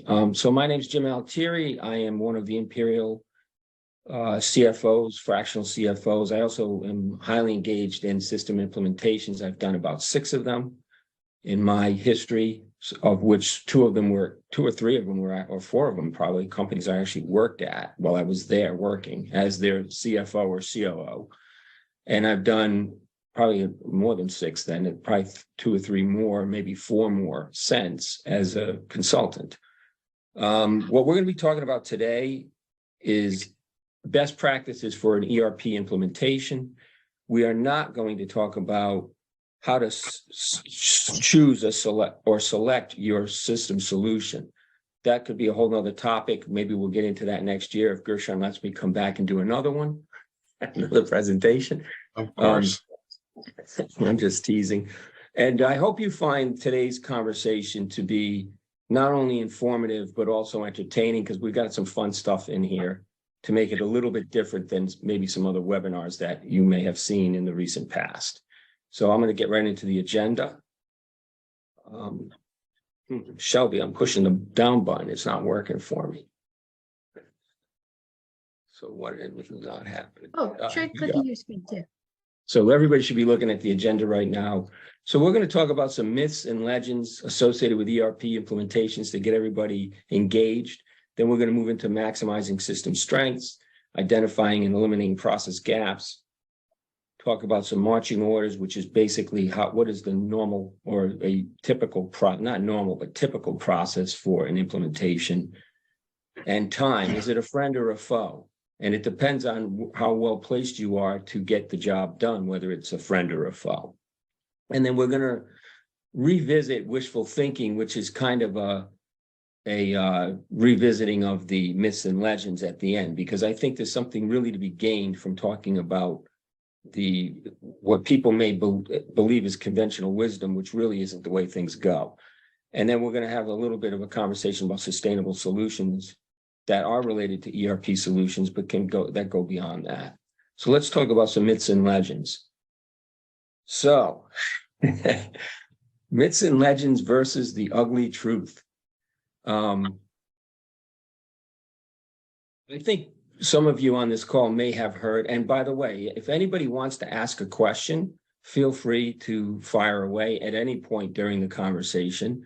So my name is Jim Altieri. I am one of the Imperial CFOs, fractional CFOs. I also am highly engaged in system implementations. I've done about 6 of them in my history, of which 2 or 3 of them were, or 4 of them probably, companies I actually worked at while I was there working as their CFO or COO. And I've done probably more than 6 then, probably 2 or 3 more, maybe 4 more since as a consultant. What we're going to be talking about today is best practices for an ERP implementation. We are not going to talk about how to choose select your system solution. That could be a whole nother topic. Maybe we'll get into that next year if Gershon lets me come back and do another one, another presentation. Of course. I'm just teasing. And I hope you find today's conversation to be not only informative, but also entertaining, because we've got some fun stuff in here to make it a little bit different than maybe some other webinars that you may have seen in the recent past. So I'm going to get right into the agenda. Shelby, I'm pushing the down button. It's not working for me. So what is not happening? Oh, try clicking your screen too. So everybody should be looking at the agenda right now. So we're going to talk about some myths and legends associated with ERP implementations to get everybody engaged. Then we're going to move into maximizing system strengths, identifying and eliminating process gaps, talk about some marching orders, which is basically what is the normal or a typical, not normal, but typical process for an implementation, and time. Is it a friend or a foe? And it depends on how well placed you are to get the job done, whether it's a friend or a foe. And then we're going to revisit wishful thinking, which is kind of a revisiting of the myths and legends at the end, because I think there's something really to be gained from talking about what people may believe is conventional wisdom, which really isn't the way things go. And then we're going to have a little bit of a conversation about sustainable solutions that are related to ERP solutions, but that go beyond that. So let's talk about some myths and legends. So myths and legends versus the ugly truth. I think some of you on this call may have heard, and by the way, if anybody wants to ask a question, feel free to fire away at any point during the conversation.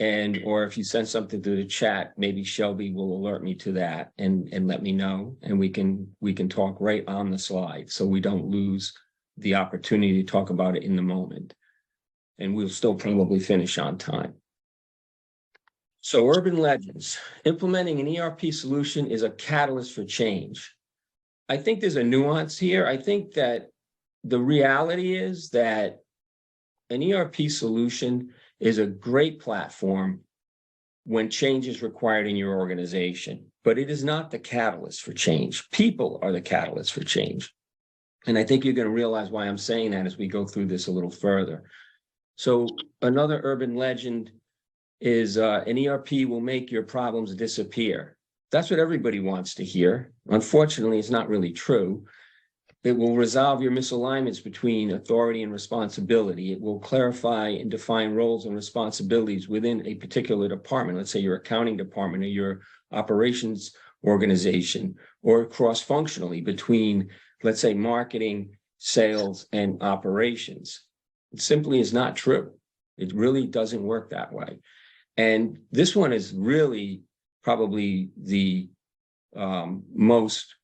Or if you send something to the chat, maybe Shelby will alert me to that and let me know, and we can talk right on the slide so we don't lose the opportunity to talk about it in the moment. And we'll still probably finish on time. So urban legends. Implementing an ERP solution is a catalyst for change. I think there's a nuance here. I think that the reality is that an ERP solution is a great platform when change is required in your organization, but it is not the catalyst for change. People are the catalyst for change. And I think you're going to realize why I'm saying that as we go through this a little further. So another urban legend is an ERP will make your problems disappear. That's what everybody wants to hear. Unfortunately, it's not really true. It will resolve your misalignments between authority and responsibility. It will clarify and define roles and responsibilities within a particular department. Let's say your accounting department or your operations organization, or cross-functionally between, let's say, marketing, sales, and operations. It simply is not true. It really doesn't work that way. And this one is really probably the most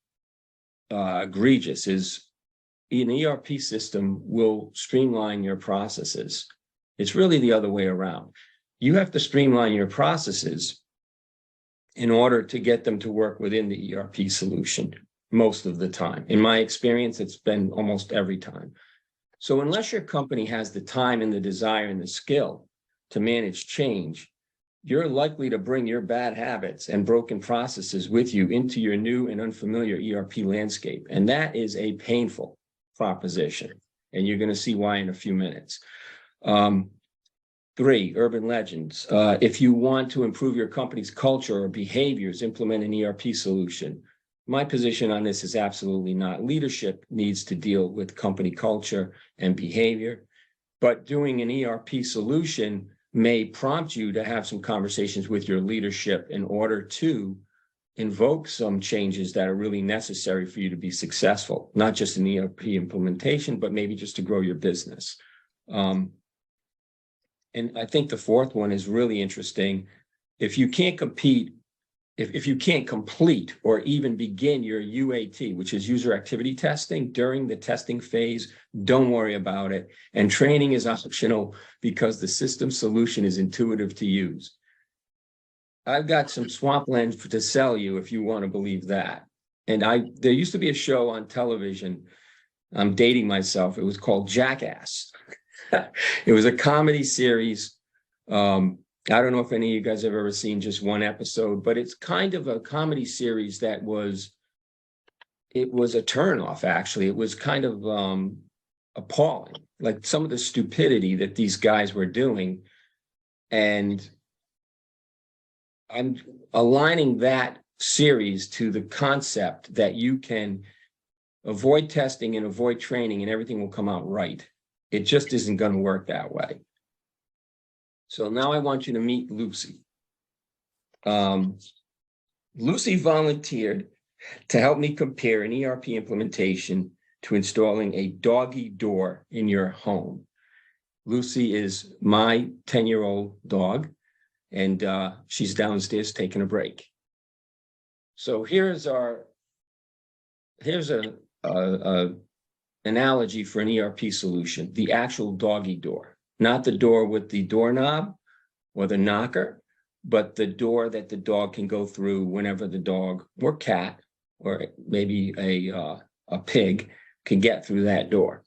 egregious. Is an ERP system will streamline your processes. It's really the other way around. You have to streamline your processes in order to get them to work within the ERP solution most of the time. In my experience, it's been almost every time. So unless your company has the time and the desire and the skill to manage change, you're likely to bring your bad habits and broken processes with you into your new and unfamiliar ERP landscape. And that is a painful proposition. And you're going to see why in a few minutes. 3, urban legends. If you want to improve your company's culture or behaviors, implement an ERP solution. My position on this is absolutely not. Leadership needs to deal with company culture and behavior, but doing an ERP solution may prompt you to have some conversations with your leadership in order to invoke some changes that are really necessary for you to be successful, not just in ERP implementation, but maybe just to grow your business. And I think the fourth one is really interesting. If you can't compete, if you can't complete or even begin your UAT, which is user activity testing, during the testing phase, don't worry about it. And training is optional because the system solution is intuitive to use. I've got some swampland to sell you if you want to believe that. And there used to be a show on television. I'm dating myself. It was called Jackass. It was a comedy series. I don't know if any of you guys have ever seen just one episode, but it's kind of a comedy series that it was a turnoff, actually. It was kind of appalling, like some of the stupidity that these guys were doing. And I'm aligning that series to the concept that you can avoid testing and avoid training and everything will come out right. It just isn't going to work that way. So now I want you to meet Lucy. Lucy volunteered to help me compare an ERP implementation to installing a doggy door in your home. Lucy is my 10-year-old dog, and she's downstairs taking a break. So here's an analogy for an ERP solution, the actual doggy door. Not the door with the doorknob or the knocker, but the door that the dog can go through whenever the dog or cat or maybe a pig can get through that door.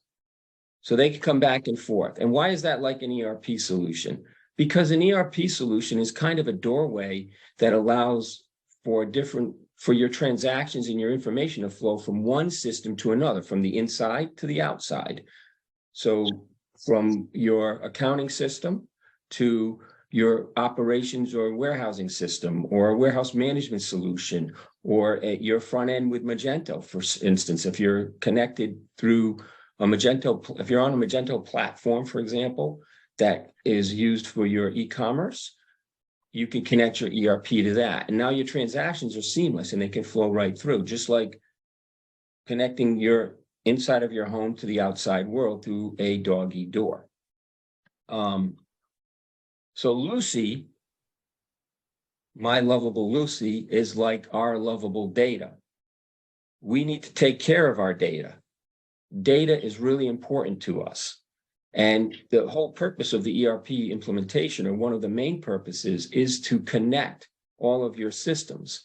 So they can come back and forth. And why is that like an ERP solution? Because an ERP solution is kind of a doorway that allows for your transactions and your information to flow from one system to another, from the inside to the outside. So from your accounting system to your operations or warehousing system or a warehouse management solution or at your front end with Magento, for instance, if you're connected through a Magento, if you're on a Magento platform, for example, that is used for your e-commerce, you can connect your ERP to that. And now your transactions are seamless and they can flow right through, just like connecting your inside of your home to the outside world through a doggy door. So Lucy, my lovable Lucy, is like our lovable data. We need to take care of our data. Data is really important to us. And the whole purpose of the ERP implementation, or one of the main purposes, is to connect all of your systems.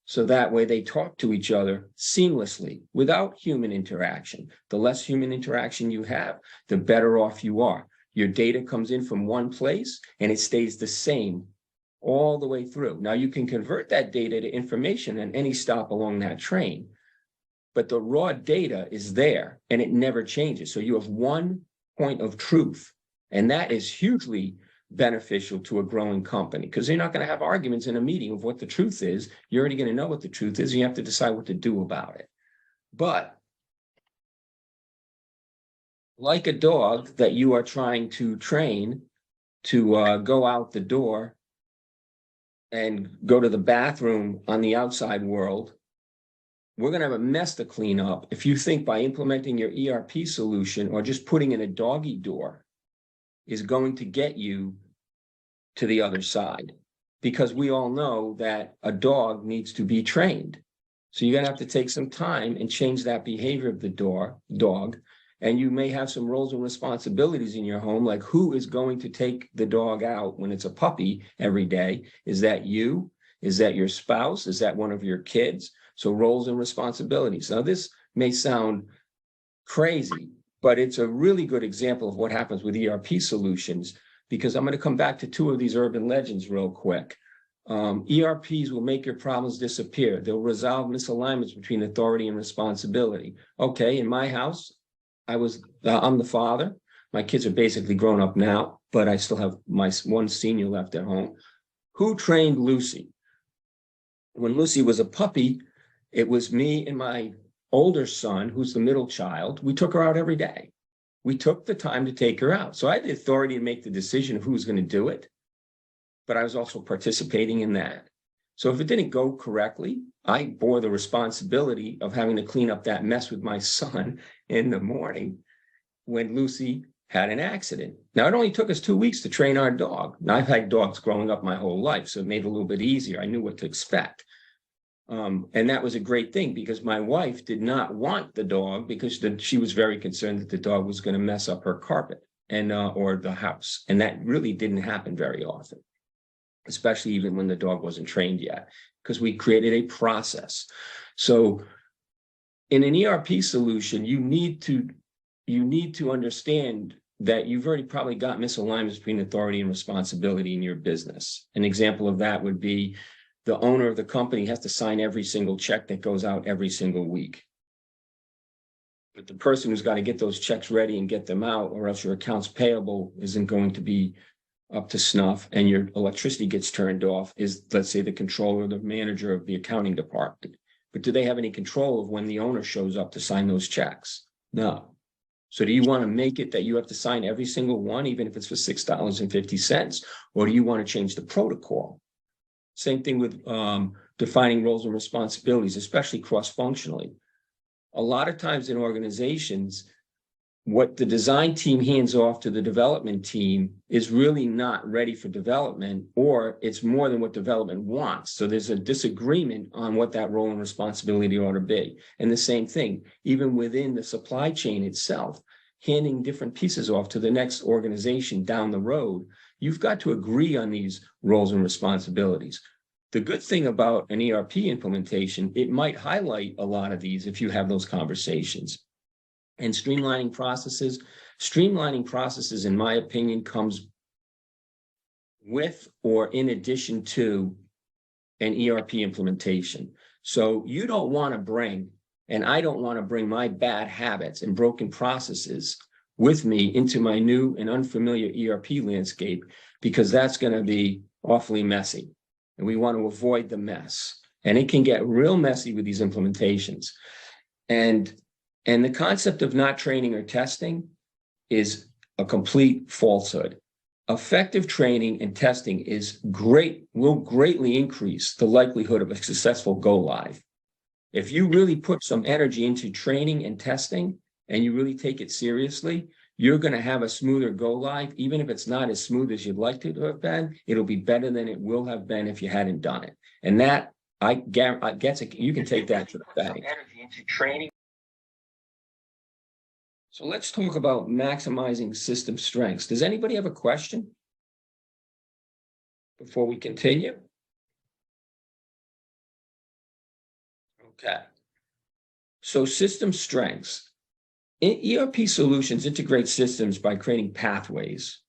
So that way they talk to each other seamlessly without human interaction. The less human interaction you have, the better off you are. Your data comes in from one place and it stays the same all the way through. Now you can convert that data to information at any stop along that train, but the raw data is there and it never changes. So you have one point of truth, and that is hugely beneficial to a growing company, because you're not going to have arguments in a meeting of what the truth is. You're already going to know what the truth is. And you have to decide what to do about it. But like a dog that you are trying to train to go out the door and go to the bathroom on the outside world, we're going to have a mess to clean up if you think by implementing your ERP solution or just putting in a doggy door is going to get you to the other side, because we all know that a dog needs to be trained. So you're going to have to take some time and change that behavior of the dog. And you may have some roles and responsibilities in your home, like who is going to take the dog out when it's a puppy every day? Is that you? Is that your spouse? Is that one of your kids? So roles and responsibilities. Now, this may sound crazy, but it's a really good example of what happens with ERP solutions, because I'm going to come back to two of these urban legends real quick. ERPs will make your problems disappear. They'll resolve misalignments between authority and responsibility. Okay, in my house, I'm the father. My kids are basically grown up now, but I still have my one senior left at home. Who trained Lucy? When Lucy was a puppy, it was me and my older son, who's the middle child. We took her out every day. we took the time to take her out. So I had the authority to make the decision of who was going to do it, but I was also participating in that. So if it didn't go correctly, I bore the responsibility of having to clean up that mess with my son in the morning when Lucy had an accident. Now, it only took us 2 weeks to train our dog. Now, I've had dogs growing up my whole life, so it made it a little bit easier. I knew what to expect. And that was a great thing because my wife did not want the dog because she was very concerned that the dog was going to mess up her carpet and or the house. And that really didn't happen very often, especially even when the dog wasn't trained yet, because we created a process. So in an ERP solution, you need to understand that you've already probably got misalignments between authority and responsibility in your business. An example of that would be the owner of the company has to sign every single check that goes out every single week. But the person who's got to get those checks ready and get them out, or else your accounts payable isn't going to be up to snuff and your electricity gets turned off, is, let's say, the controller, the manager of the accounting department. But do they have any control of when the owner shows up to sign those checks? No. So do you want to make it that you have to sign every single one, even if it's for $6.50? Or do you want to change the protocol? Same thing with defining roles and responsibilities, especially cross-functionally. A lot of times in organizations, what the design team hands off to the development team is really not ready for development, or it's more than what development wants. So there's a disagreement on what that role and responsibility ought to be. And the same thing, even within the supply chain itself, handing different pieces off to the next organization down the road, you've got to agree on these roles and responsibilities. The good thing about an ERP implementation, it might highlight a lot of these if you have those conversations. And streamlining processes, in my opinion, comes with or in addition to an ERP implementation. So you don't want to bring, and I don't want to bring my bad habits and broken processes with me into my new and unfamiliar ERP landscape, because that's going to be awfully messy. And we want to avoid the mess. And it can get real messy with these implementations. And the concept of not training or testing is a complete falsehood. Effective training and testing will greatly increase the likelihood of a successful go live. If you really put some energy into training and testing, and you really take it seriously, you're going to have a smoother go live. Even if it's not as smooth as you'd like it to have been, it'll be better than it will have been if you hadn't done it. And that, I guess you can take that to the bank. So let's talk about maximizing system strengths. Does anybody have a question before we continue? Okay. So system strengths. ERP solutions integrate systems by creating pathways,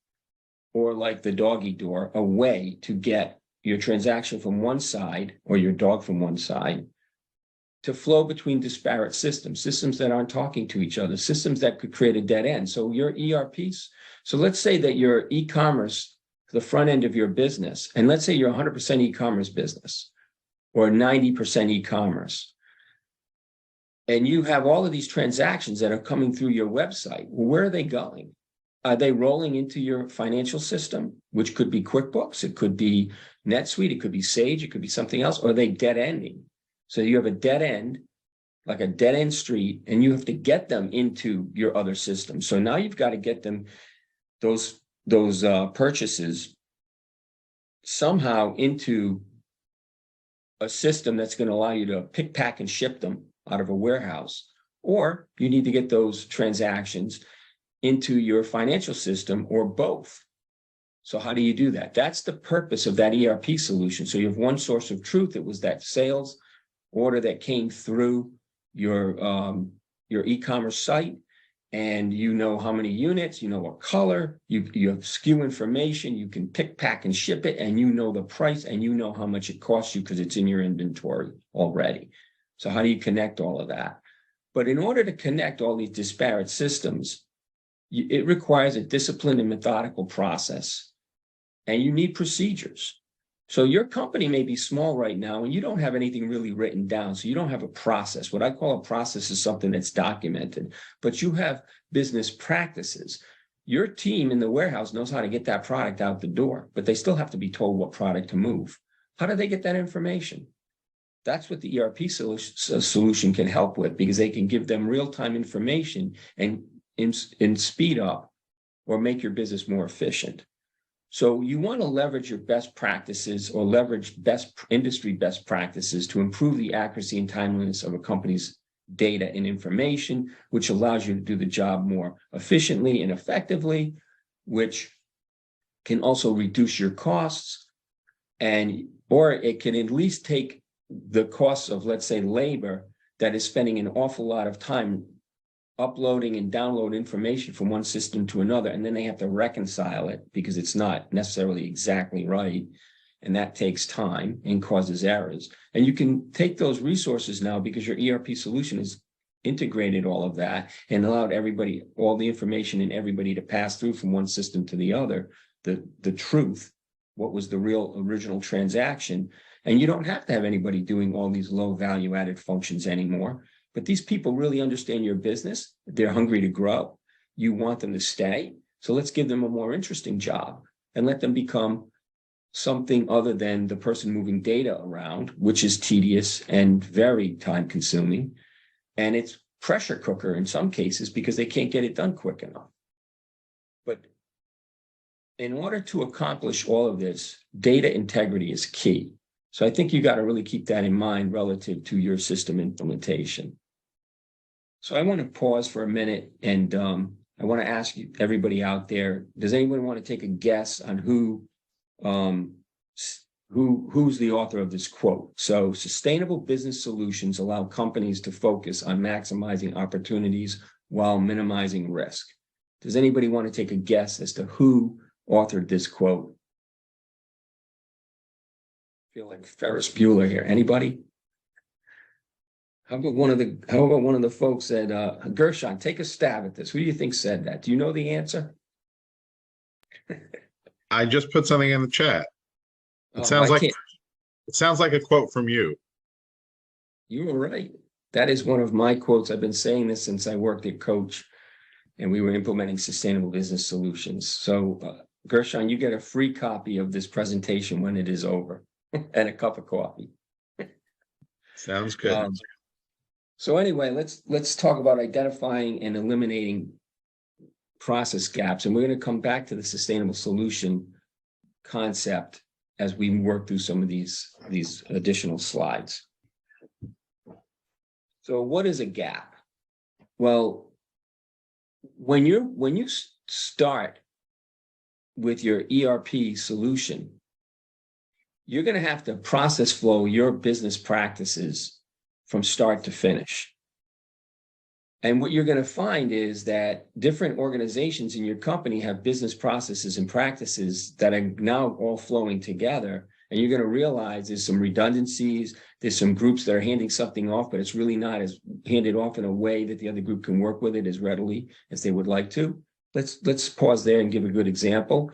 or like the doggy door, a way to get your transaction from one side or your dog from one side to flow between disparate systems that aren't talking to each other, systems that could create a dead end. So your ERPs, so let's say that your e-commerce, the front end of your business, and let's say you're 100% e-commerce business or 90% e-commerce, and you have all of these transactions that are coming through your website. Well, where are they going? Are they rolling into your financial system, which could be QuickBooks, it could be NetSuite, it could be Sage, it could be something else, or are they dead ending? So you have a dead end, like a dead end street, and you have to get them into your other system. So now you've got to get them, those purchases somehow into a system that's going to allow you to pick, pack, and ship them out of a warehouse, or you need to get those transactions into your financial system, or both. So how do you do that? That's the purpose of that ERP solution. So you have one source of truth. It was that sales order that came through your e-commerce site, and you know how many units, you know what color, you have SKU information, you can pick, pack, and ship it, and you know the price, and you know how much it costs you because it's in your inventory already. So how do you connect all of that? But in order to connect all these disparate systems, it requires a disciplined and methodical process, and you need procedures. So your company may be small right now and you don't have anything really written down. So you don't have a process. What I call a process is something that's documented, but you have business practices. Your team in the warehouse knows how to get that product out the door, but they still have to be told what product to move. How do they get that information? That's what the ERP solution can help with, because they can give them real-time information and speed up or make your business more efficient. So you want to leverage your best practices or leverage industry best practices to improve the accuracy and timeliness of a company's data and information, which allows you to do the job more efficiently and effectively, which can also reduce your costs, or it can at least take the costs of, let's say, labor that is spending an awful lot of time uploading and download information from one system to another, and then they have to reconcile it because it's not necessarily exactly right, and that takes time and causes errors. And you can take those resources now, because your ERP solution has integrated all of that and allowed everybody, all the information and everybody to pass through from one system to the other, the truth, what was the real original transaction. And you don't have to have anybody doing all these low value added functions anymore. But these people really understand your business. They're hungry to grow. You want them to stay. So let's give them a more interesting job and let them become something other than the person moving data around, which is tedious and very time consuming. And it's pressure cooker in some cases because they can't get it done quick enough. But in order to accomplish all of this, data integrity is key. So I think you got to really keep that in mind relative to your system implementation. So I want to pause for a minute, and I want to ask you, everybody out there, does anyone want to take a guess on who's the author of this quote? So sustainable business solutions allow companies to focus on maximizing opportunities while minimizing risk. Does anybody want to take a guess as to who authored this quote? I feel like Ferris Bueller here. Anybody? How about one of the folks at Gershon? Take a stab at this. Who do you think said that? Do you know the answer? I just put something in the chat. It Oh, sounds like a quote from you. You were right. That is one of my quotes. I've been saying this since I worked at Coach and we were implementing sustainable business solutions. So Gershon, you get a free copy of this presentation when it is over and a cup of coffee. Sounds good. So anyway, let's talk about identifying and eliminating process gaps. And we're going to come back to the sustainable solution concept as we work through some of these additional slides. So what is a gap? Well, when you start with your ERP solution, you're going to have to process flow your business practices from start to finish. And what you're going to find is that different organizations in your company have business processes and practices that are now all flowing together. And you're going to realize there's some redundancies. There's some groups that are handing something off, but it's really not as handed off in a way that the other group can work with it as readily as they would like to. Let's pause there and give a good example.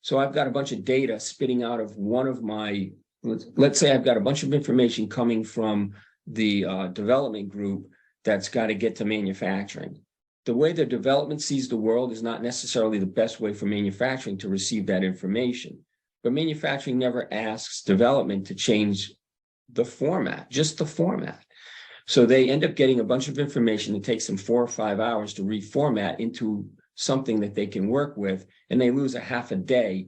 So I've got a bunch of data spitting out of one of my, let's say I've got a bunch of information coming from the development group that's got to get to manufacturing. The way the development sees the world is not necessarily the best way for manufacturing to receive that information. But manufacturing never asks development to change the format, just the format. So they end up getting a bunch of information that takes them 4 or 5 hours to reformat into something that they can work with, and they lose a half a day.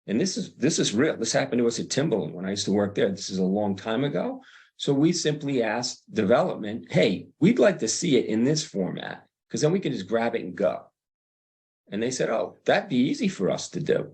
And this is real. This happened to us at Timberland when I used to work there. This is a long time ago. So we simply asked development, hey, we'd like to see it in this format, because then we can just grab it and go. And they said, oh, that'd be easy for us to do.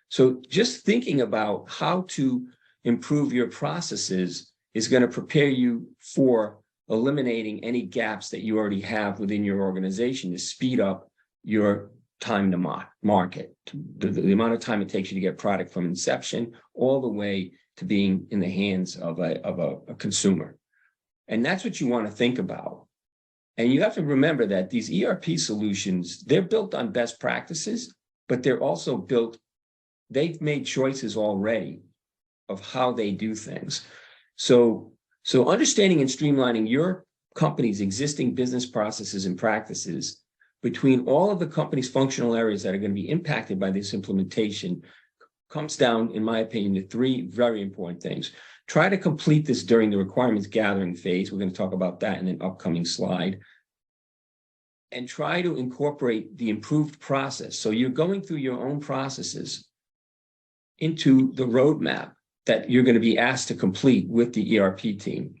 So just thinking about how to improve your processes is going to prepare you for eliminating any gaps that you already have within your organization to speed up your time to market, the amount of time it takes you to get product from inception all the way to being in the hands of a consumer. And that's what you want to think about. And you have to remember that these ERP solutions, they're built on best practices, but they're also built, they've made choices already of how they do things. So understanding and streamlining your company's existing business processes and practices between all of the company's functional areas that are going to be impacted by this implementation comes down, in my opinion, to three very important things. Try to complete this during the requirements gathering phase. We're going to talk about that in an upcoming slide. And try to incorporate the improved process. So you're going through your own processes into the roadmap that you're going to be asked to complete with the ERP team.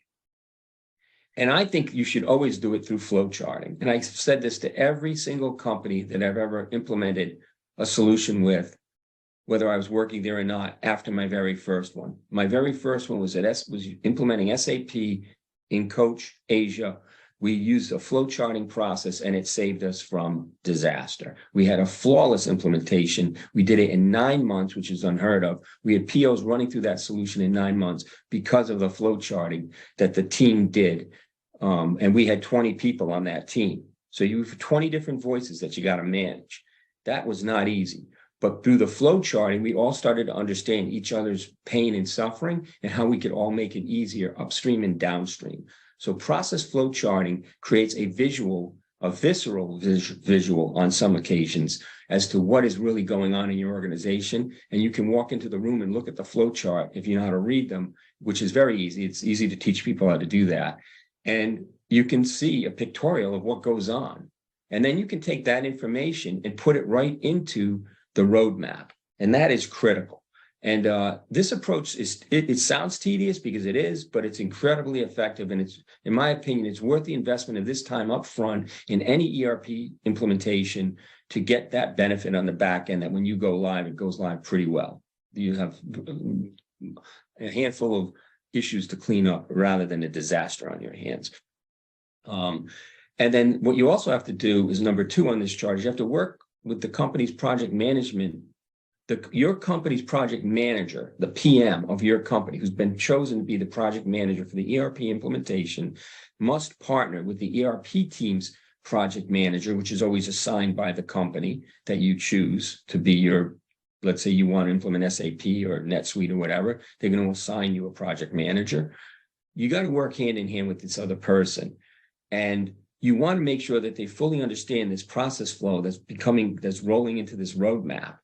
And I think you should always do it through flow charting. And I've said this to every single company that I've ever implemented a solution with, whether I was working there or not, after my very first one. My very first one was implementing SAP in Coach Asia. We used a flow charting process and it saved us from disaster. We had a flawless implementation. We did it in 9 months, which is unheard of. We had POs running through that solution in 9 months because of the flow charting that the team did. And we had 20 people on that team. So you have 20 different voices that you got to manage. That was not easy. But through the flow charting, we all started to understand each other's pain and suffering and how we could all make it easier upstream and downstream. So process flow charting creates a visceral visual on some occasions as to what is really going on in your organization. And you can walk into the room and look at the flow chart if you know how to read them, which is very easy. It's easy to teach people how to do that. And you can see a pictorial of what goes on. And then you can take that information and put it right into the roadmap. And that is critical. And this approach it sounds tedious because it is, but it's incredibly effective. And it's, in my opinion, it's worth the investment of this time up front in any ERP implementation to get that benefit on the back end, that when you go live, it goes live pretty well. You have a handful of issues to clean up rather than a disaster on your hands. And then what you also have to do is number 2 on this chart is you have to work with the company's project management. Your company's project manager, the PM of your company, who's been chosen to be the project manager for the ERP implementation, must partner with the ERP team's project manager, which is always assigned by the company that you choose to be your, let's say you want to implement SAP or NetSuite or whatever, they're going to assign you a project manager. You got to work hand in hand with this other person. And you want to make sure that they fully understand this process flow that's rolling into this roadmap.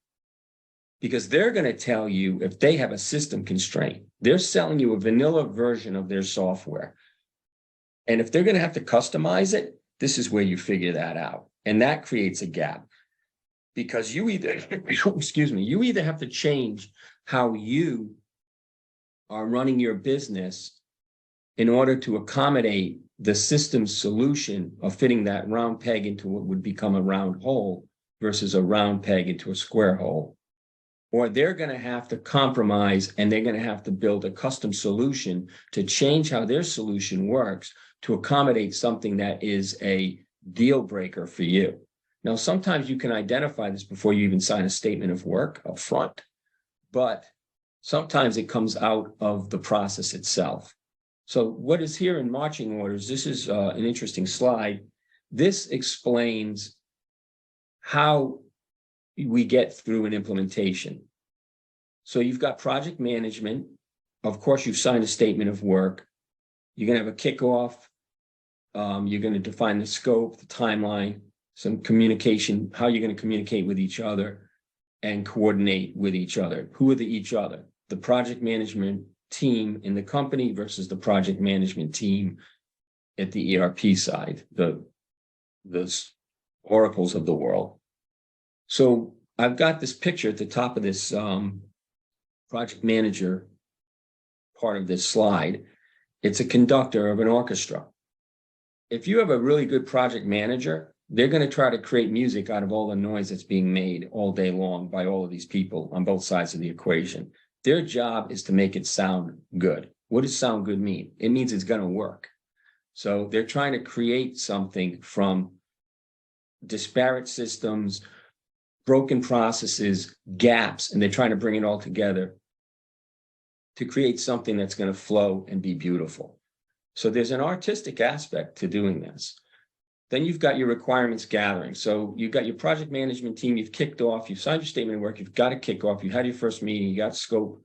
Because they're going to tell you if they have a system constraint. They're selling you a vanilla version of their software. And if they're going to have to customize it, this is where you figure that out. And that creates a gap. Because you either, you either have to change how you are running your business in order to accommodate the system's solution of fitting that round peg into what would become a round hole versus a round peg into a square hole. Or they're going to have to compromise and they're going to have to build a custom solution to change how their solution works to accommodate something that is a deal breaker for you. Now, sometimes you can identify this before you even sign a statement of work up front, but sometimes it comes out of the process itself. So what is here in marching orders, this is an interesting slide. This explains how we get through an implementation. So you've got project management. Of course, you've signed a statement of work. You're going to have a kickoff. You're going to define the scope, the timeline, some communication, how you're going to communicate with each other and coordinate with each other. Who are the each other? The project management team in the company versus the project management team at the ERP side, the oracles of the world. So I've got this picture at the top of this project manager part of this slide. It's a conductor of an orchestra. If you have a really good project manager, they're going to try to create music out of all the noise that's being made all day long by all of these people on both sides of the equation. Their job is to make it sound good. What does sound good mean? It means it's going to work. So they're trying to create something from disparate systems, broken processes, gaps, and they're trying to bring it all together to create something that's going to flow and be beautiful. So there's an artistic aspect to doing this. Then you've got your requirements gathering. So you've got your project management team, you've kicked off, you've signed your statement of work, you've got to kick off, you had your first meeting, you got scope,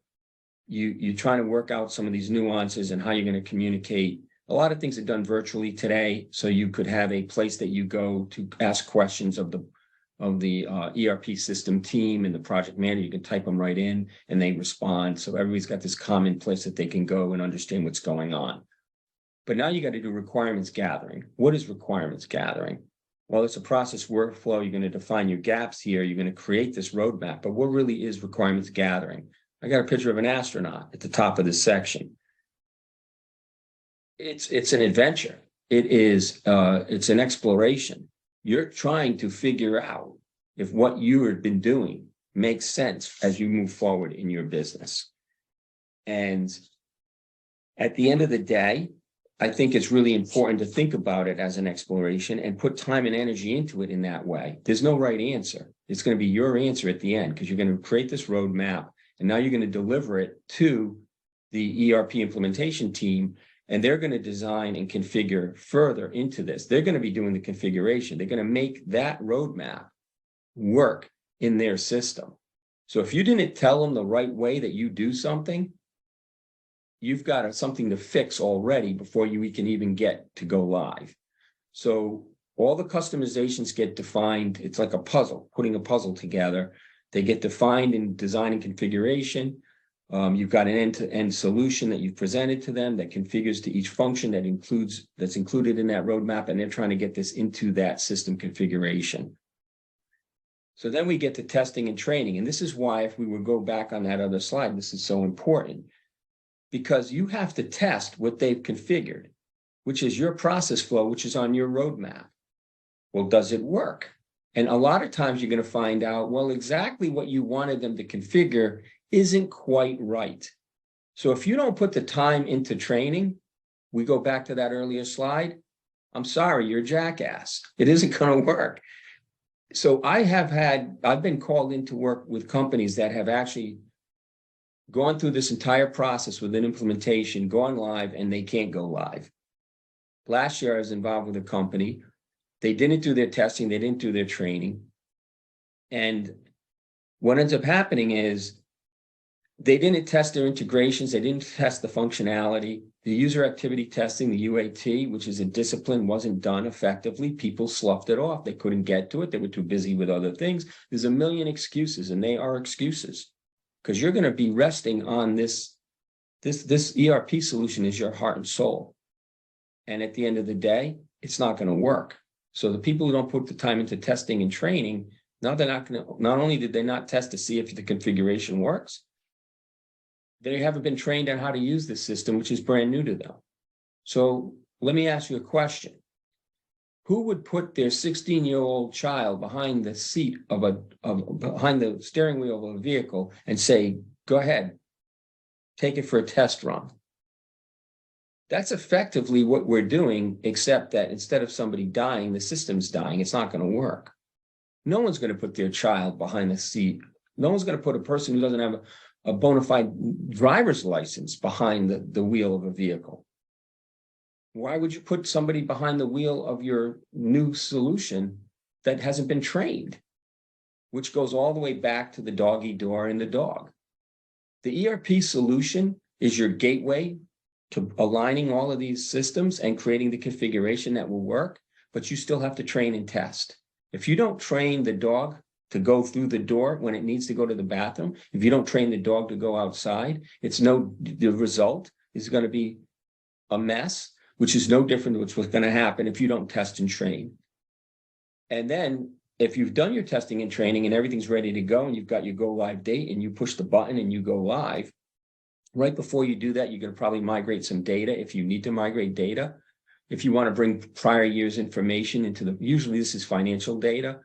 you're trying to work out some of these nuances and how you're going to communicate. A lot of things are done virtually today, so you could have a place that you go to ask questions of the ERP system team and the project manager. You can type them right in and they respond. So everybody's got this common place that they can go and understand what's going on. But now you got to do requirements gathering. What is requirements gathering? Well, it's a process workflow. You're going to define your gaps here. You're going to create this roadmap. But what really is requirements gathering? I got a picture of an astronaut at the top of this section. It's an adventure. It's an exploration. You're trying to figure out if what you have been doing makes sense as you move forward in your business. And at the end of the day, I think it's really important to think about it as an exploration and put time and energy into it in that way. There's no right answer. It's going to be your answer at the end because you're going to create this roadmap and now you're going to deliver it to the ERP implementation team. And they're going to design and configure further into this. They're going to be doing the configuration. They're going to make that roadmap work in their system. So if you didn't tell them the right way that you do something, you've got something to fix already before you can even get to go live. So all the customizations get defined. It's like a puzzle, putting a puzzle together. They get defined in design and configuration. You've got an end-to-end solution that you've presented to them that configures to each function that's included in that roadmap, and they're trying to get this into that system configuration. So then we get to testing and training, and this is why, if we would go back on that other slide, this is so important, because you have to test what they've configured, which is your process flow, which is on your roadmap. Well, does it work? And a lot of times you're going to find out, well, exactly what you wanted them to configure isn't quite right. So if you don't put the time into training, we go back to that earlier slide, I'm sorry, you're a jackass. It isn't going to work. So I've been called in to work with companies that have actually gone through this entire process with an implementation, gone live, and they can't go live. Last year, I was involved with a company. They didn't do their testing. They didn't do their training. And what ends up happening is they didn't test their integrations. They didn't test the functionality. The user activity testing, the UAT, which is a discipline, wasn't done effectively. People sloughed it off. They couldn't get to it. They were too busy with other things. There's a million excuses, and they are excuses because you're going to be resting on this ERP solution is your heart and soul. And at the end of the day, it's not going to work. So the people who don't put the time into testing and training, now they're not going to, not only did they not test to see if the configuration works, they haven't been trained on how to use this system, which is brand new to them. So let me ask you a question. Who would put their 16-year-old child behind the seat behind the steering wheel of a vehicle and say, go ahead, take it for a test run? That's effectively what we're doing, except that instead of somebody dying, the system's dying. It's not going to work. No one's going to put their child behind the seat. No one's going to put a person who doesn't have a bona fide driver's license behind the wheel of a vehicle. Why would you put somebody behind the wheel of your new solution that hasn't been trained? Which goes all the way back to the doggy door and the dog. The ERP solution is your gateway to aligning all of these systems and creating the configuration that will work, but you still have to train and test. If you don't train the dog to go through the door when it needs to go to the bathroom, if you don't train the dog to go outside, the result is going to be a mess, which is no different than what's going to happen if you don't test and train. And then if you've done your testing and training and everything's ready to go and you've got your go live date and you push the button and you go live, right before you do that, you're going to probably migrate some data if you need to migrate data. If you want to bring prior year's information into usually this is financial data,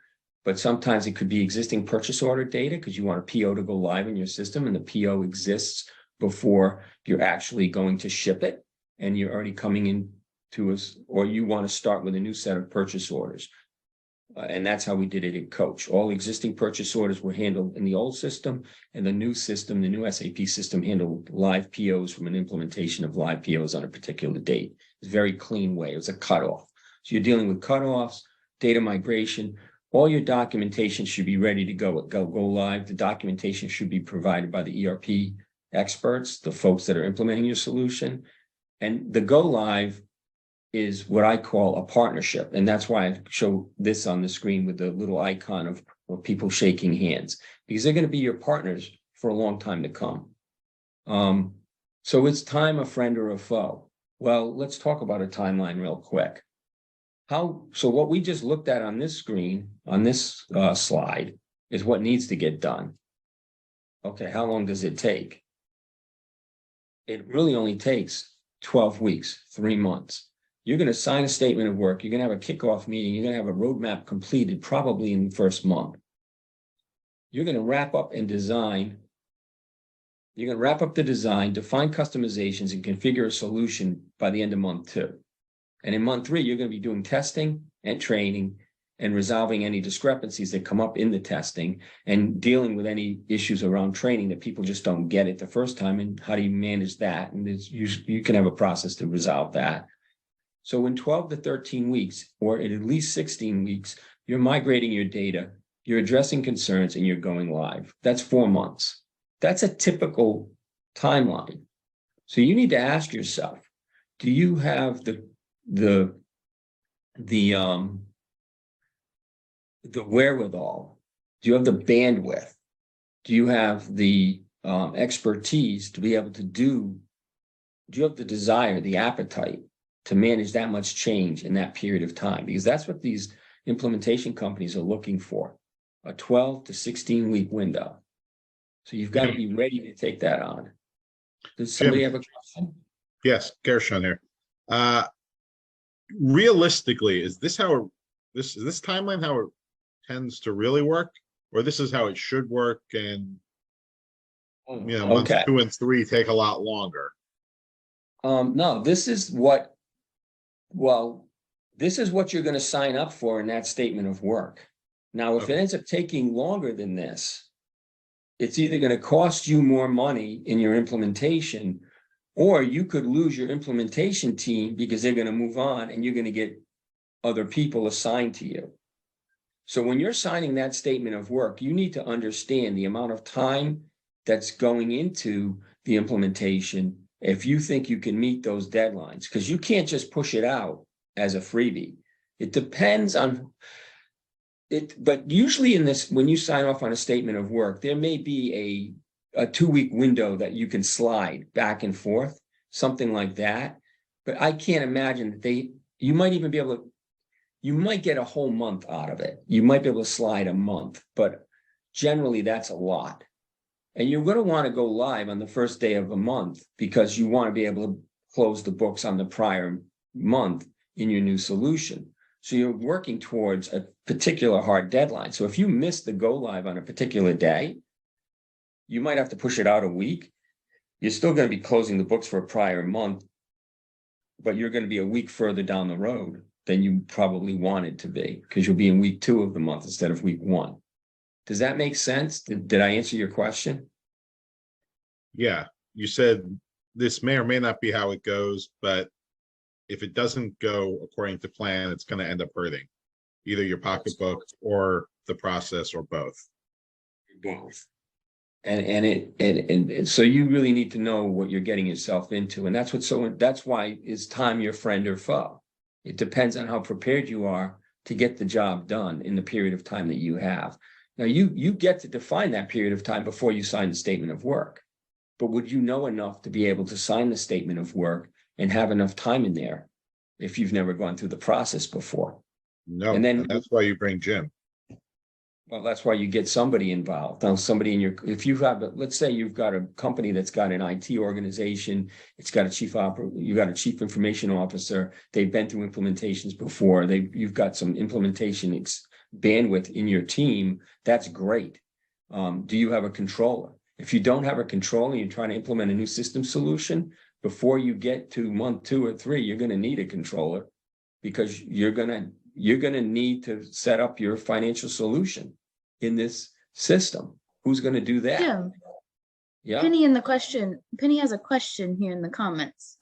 but sometimes it could be existing purchase order data because you want a PO to go live in your system and the PO exists before you're actually going to ship it and you're already coming in to us, or you want to start with a new set of purchase orders. And that's how we did it at Coach. All existing purchase orders were handled in the old system, and the new system, the new SAP system, handled live POs from an implementation of live POs on a particular date. It's a very clean way. It was a cutoff. So you're dealing with cutoffs, data migration. All your documentation should be ready to go live. The documentation should be provided by the ERP experts, the folks that are implementing your solution. And the go live is what I call a partnership. And that's why I show this on the screen with the little icon of people shaking hands, because they're going to be your partners for a long time to come. So it's time a friend or a foe. Well, let's talk about a timeline real quick. So what we just looked at on this screen, on this slide, is what needs to get done. Okay, how long does it take? It really only takes 12 weeks, 3 months. You're going to sign a statement of work. You're going to have a kickoff meeting. You're going to have a roadmap completed probably in the first month. You're going to wrap up and design. You're going to wrap up the design, define customizations, and configure a solution by the end of month 2. And in month 3, you're going to be doing testing and training and resolving any discrepancies that come up in the testing and dealing with any issues around training that people just don't get it the first time. And how do you manage that? And you can have a process to resolve that. So in 12 to 13 weeks, or at least 16 weeks, you're migrating your data, you're addressing concerns, and you're going live. That's 4 months. That's a typical timeline. So you need to ask yourself, do you have the wherewithal? Do you have the bandwidth? Do you have the expertise to be able to do you have the desire, the appetite to manage that much change in that period of time? Because that's what these implementation companies are looking for, a 12 to 16 week window. So you've got to be ready to take that on. Does somebody have a question? Yes, Gershon here. Realistically, is this how this timeline how it tends to really work, or this is how it should work, and months 2 and 3 take a lot longer? No, this is what you're going to sign up for in that statement of work. Now, if it ends up taking longer than this, it's either going to cost you more money in your implementation, or you could lose your implementation team because they're going to move on and you're going to get other people assigned to you. So when you're signing that statement of work, you need to understand the amount of time that's going into the implementation if you think you can meet those deadlines, because you can't just push it out as a freebie. It depends on it, but usually in this, when you sign off on a statement of work, there may be a 2-week window that you can slide back and forth, something like that. But I can't imagine that you might even be able to, you might get a whole month out of it. You might be able to slide a month, but generally that's a lot. And you're going to want to go live on the first day of a month because you want to be able to close the books on the prior month in your new solution. So you're working towards a particular hard deadline. So if you miss the go live on a particular day, you might have to push it out a week. You're still going to be closing the books for a prior month, but you're going to be a week further down the road than you probably wanted to be, because you'll be in week 2 of the month instead of week 1. Does that make sense? Did I answer your question? Yeah, you said this may or may not be how it goes, but if it doesn't go according to plan, it's going to end up hurting either your pocketbook or the process, or both. Both. And so you really need to know what you're getting yourself into. And that's why is time your friend or foe? It depends on how prepared you are to get the job done in the period of time that you have. Now, you get to define that period of time before you sign the statement of work. But would you know enough to be able to sign the statement of work and have enough time in there if you've never gone through the process before? No, and then that's why you bring Jim. Well, that's why you get somebody involved. Now, somebody if you have, let's say you've got a company that's got an IT organization, it's got you got a chief information officer. They've been through implementations before. You've got some implementation bandwidth in your team. That's great. Do you have a controller? If you don't have a controller, you're trying to implement a new system solution, before you get to month 2 or 3, you're going to need a controller, because you're going to need to set up your financial solution in this system. Who's going to do that? Yeah. Penny has a question here in the comments.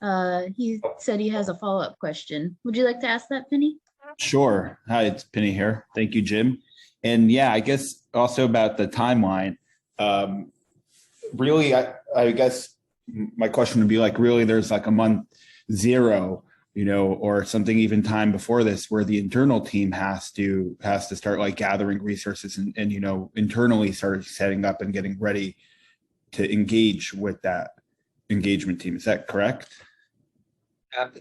He said he has a follow-up question. Would you like to ask that, Penny? Sure. Hi, it's Penny here. Thank you, Jim. And yeah, I guess also about the timeline. really, I guess my question would be like, really, there's like a month zero, or something even time before this where the internal team has to start like gathering resources and internally start setting up and getting ready to engage with that engagement team. Is that correct?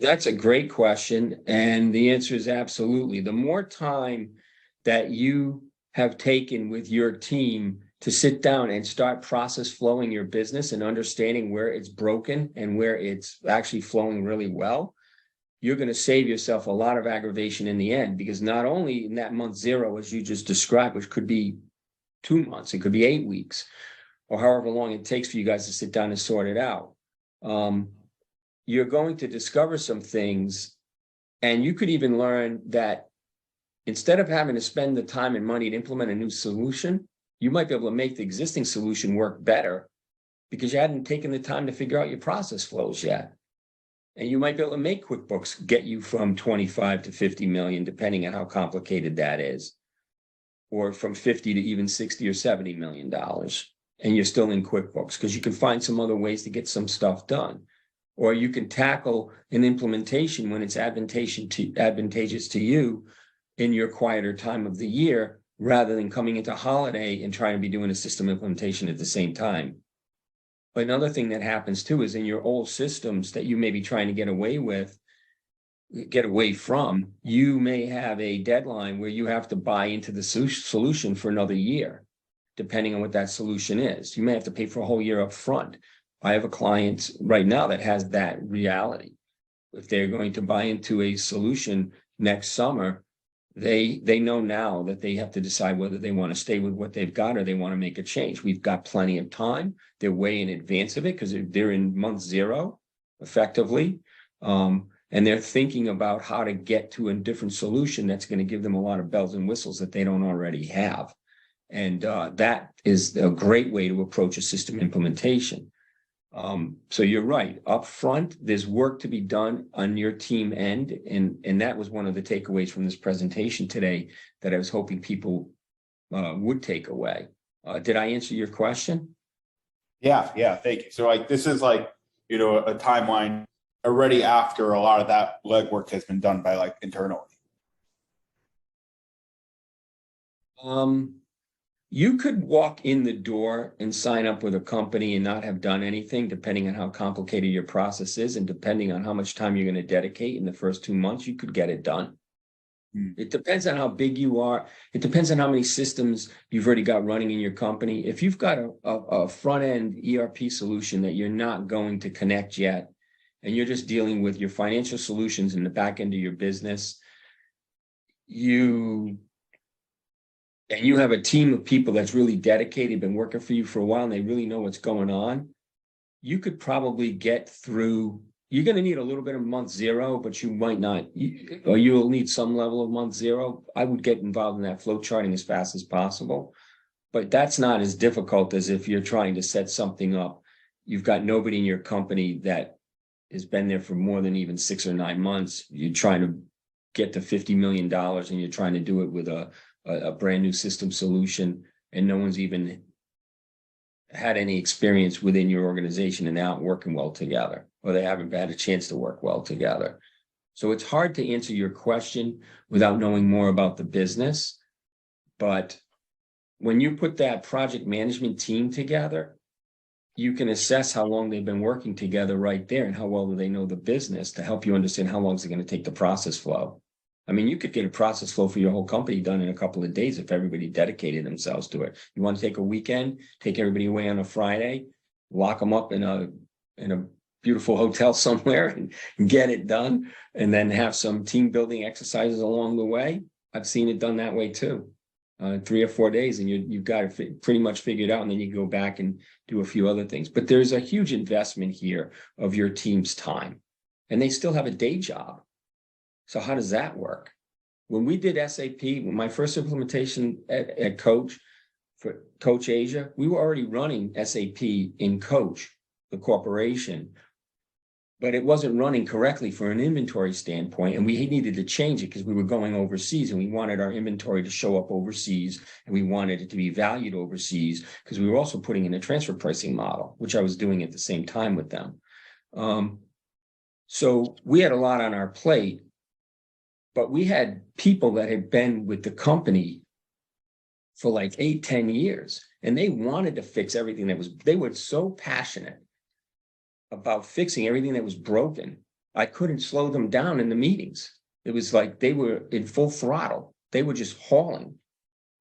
That's a great question. And the answer is absolutely. The more time that you have taken with your team to sit down and start process flowing your business and understanding where it's broken and where it's actually flowing really well, you're going to save yourself a lot of aggravation in the end, because not only in that month zero, as you just described, which could be 2 months, it could be 8 weeks, or however long it takes for you guys to sit down and sort it out. You're going to discover some things, and you could even learn that instead of having to spend the time and money to implement a new solution, you might be able to make the existing solution work better because you hadn't taken the time to figure out your process flows yet. And you might be able to make QuickBooks get you from 25 to 50 million, depending on how complicated that is, or from 50 to even 60 or 70 million dollars. And you're still in QuickBooks because you can find some other ways to get some stuff done. Or you can tackle an implementation when it's advantageous to you in your quieter time of the year, rather than coming into holiday and trying to be doing a system implementation at the same time. Another thing that happens too is in your old systems that you may be trying to get away from, you may have a deadline where you have to buy into the solution for another year, depending on what that solution is. You may have to pay for a whole year up front. I have a client right now that has that reality. If they're going to buy into a solution next summer, they know now that they have to decide whether they want to stay with what they've got or they want to make a change. We've got plenty of time. They're way in advance of it because they're in month zero, effectively. And they're thinking about how to get to a different solution that's going to give them a lot of bells and whistles that they don't already have. And that is a great way to approach a system implementation. So you're right. Up front, there's work to be done on your team end. And that was one of the takeaways from this presentation today that I was hoping people would take away. Did I answer your question? Yeah. Thank you. So like, this is like, a timeline already after a lot of that legwork has been done by like internally. You could walk in the door and sign up with a company and not have done anything, depending on how complicated your process is and depending on how much time you're going to dedicate in the first 2 months, you could get it done. It depends on how big you are. It depends on how many systems you've already got running in your company. If you've got a front-end ERP solution that you're not going to connect yet, and you're just dealing with your financial solutions in the back end of your business, you have a team of people that's really dedicated, been working for you for a while, and they really know what's going on, you could probably get through. You're going to need a little bit of month zero, but you might not, or you'll need some level of month zero. I would get involved in that flow charting as fast as possible, but that's not as difficult as if you're trying to set something up. You've got nobody in your company that has been there for more than even 6 or 9 months. You're trying to get to $50 million and you're trying to do it with a brand new system solution, and no one's even had any experience within your organization and out working well together, or they haven't had a chance to work well together. So it's hard to answer your question without knowing more about the business. But when you put that project management team together, you can assess how long they've been working together right there and how well do they know the business to help you understand how long is it going to take the process flow. I mean, you could get a process flow for your whole company done in a couple of days if everybody dedicated themselves to it. You want to take a weekend, take everybody away on a Friday, lock them up in a beautiful hotel somewhere and get it done, and then have some team building exercises along the way. I've seen it done that way too. 3 or 4 days, and you've got it pretty much figured out, and then you go back and do a few other things. But there's a huge investment here of your team's time, and they still have a day job. So how does that work? When we did SAP, when my first implementation at Coach, for Coach Asia, we were already running SAP in Coach, the corporation. but it wasn't running correctly for an inventory standpoint. And we needed to change it because we were going overseas and we wanted our inventory to show up overseas and we wanted it to be valued overseas because we were also putting in a transfer pricing model, which I was doing at the same time with them. So we had a lot on our plate, but we had people that had been with the company for like 8-10 years, and they wanted to fix everything they were so passionate about fixing everything that was broken. I couldn't slow them down in the meetings. It was like they were in full throttle. They were just hauling.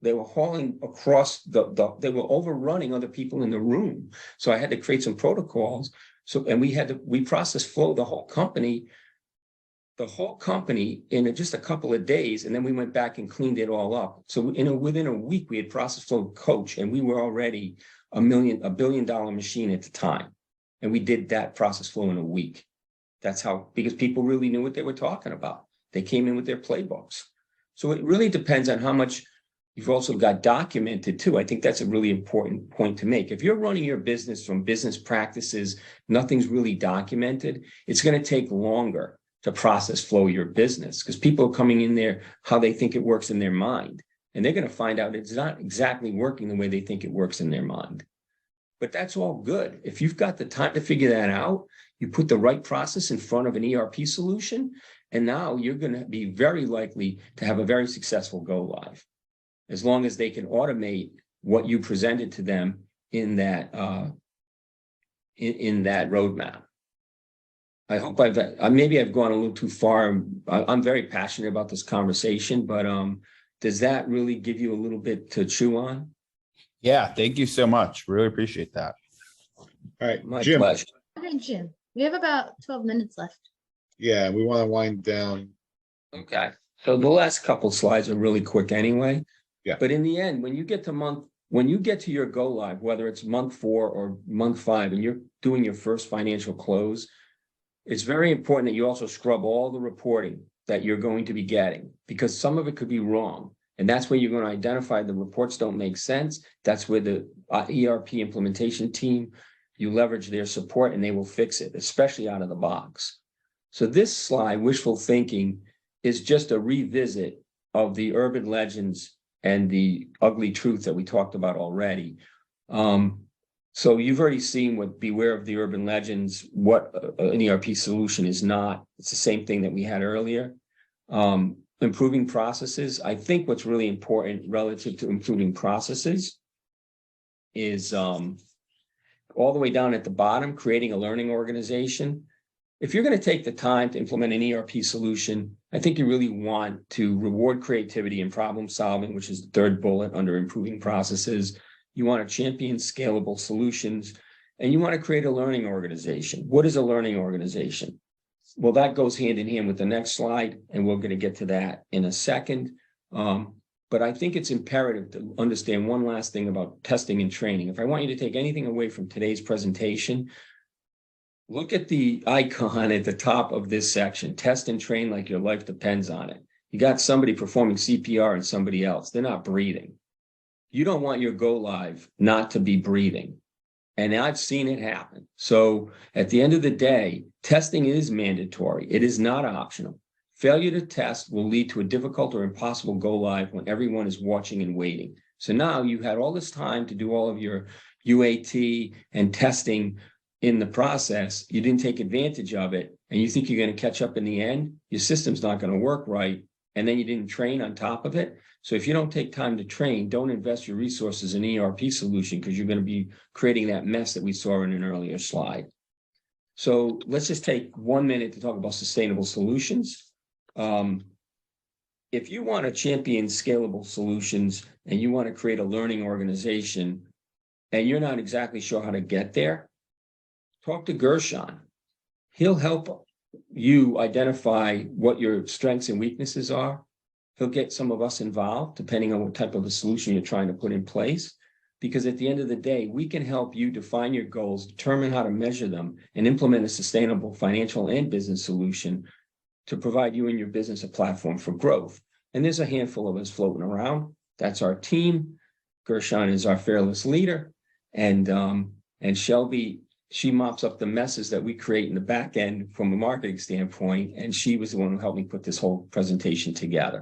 They were hauling across they were overrunning other people in the room. So I had to create some protocols. So, and we process flow the whole company in just a couple of days. And then we went back and cleaned it all up. So within a week, we had process flow coach, and we were already a $1 billion machine at the time. And we did that process flow in a week. That's how, because people really knew what they were talking about. They came in with their playbooks. So it really depends on how much you've also got documented too. I think that's a really important point to make. If you're running your business from business practices, nothing's really documented, it's going to take longer to process flow your business because people are coming in there how they think it works in their mind. And they're going to find out it's not exactly working the way they think it works in their mind. But that's all good. If you've got the time to figure that out, you put the right process in front of an ERP solution, and now you're going to be very likely to have a very successful go live, as long as they can automate what you presented to them in that in that roadmap. I hope maybe I've gone a little too far. I'm very passionate about this conversation, but does that really give you a little bit to chew on? Yeah, thank you so much. Really appreciate that. All right, My Jim. pleasure. Okay, Jim, we have about 12 minutes left. Yeah, we want to wind down. Okay. So the last couple slides are really quick anyway. Yeah. But in the end, when you get to your go live, whether it's month 4 or month 5, and you're doing your first financial close, it's very important that you also scrub all the reporting that you're going to be getting, because some of it could be wrong. And that's where you're going to identify the reports don't make sense. That's where the ERP implementation team, you leverage their support and they will fix it, especially out of the box. So this slide, wishful thinking, is just a revisit of the urban legends and the ugly truth that we talked about already. So you've already seen what beware of the urban legends, what an ERP solution is not. It's the same thing that we had earlier. Improving processes. I think what's really important relative to improving processes is all the way down at the bottom, creating a learning organization. If you're going to take the time to implement an ERP solution, I think you really want to reward creativity and problem solving, which is the third bullet under improving processes. You want to champion scalable solutions, and you want to create a learning organization. What is a learning organization? Well, that goes hand in hand with the next slide, and we're going to get to that in a second. But I think it's imperative to understand one last thing about testing and training. If I want you to take anything away from today's presentation, look at the icon at the top of this section, test and train like your life depends on it. You got somebody performing CPR and somebody else. They're not breathing. You don't want your go live not to be breathing. And I've seen it happen. So at the end of the day, testing is mandatory. It is not optional. Failure to test will lead to a difficult or impossible go live when everyone is watching and waiting. So now you had all this time to do all of your UAT and testing in the process. You didn't take advantage of it, and you think you're going to catch up in the end. Your system's not going to work right. And then you didn't train on top of it. So if you don't take time to train, don't invest your resources in an ERP solution, because you're going to be creating that mess that we saw in an earlier slide. So let's just take 1 minute to talk about sustainable solutions. If you want to champion scalable solutions and you want to create a learning organization and you're not exactly sure how to get there, talk to Gershon. He'll help you identify what your strengths and weaknesses are. He'll get some of us involved, depending on what type of a solution you're trying to put in place. Because at the end of the day, we can help you define your goals, determine how to measure them, and implement a sustainable financial and business solution to provide you and your business a platform for growth. And there's a handful of us floating around. That's our team. Gershon is our fearless leader. And Shelby she mops up the messes that we create in the back end from a marketing standpoint. And she was the one who helped me put this whole presentation together.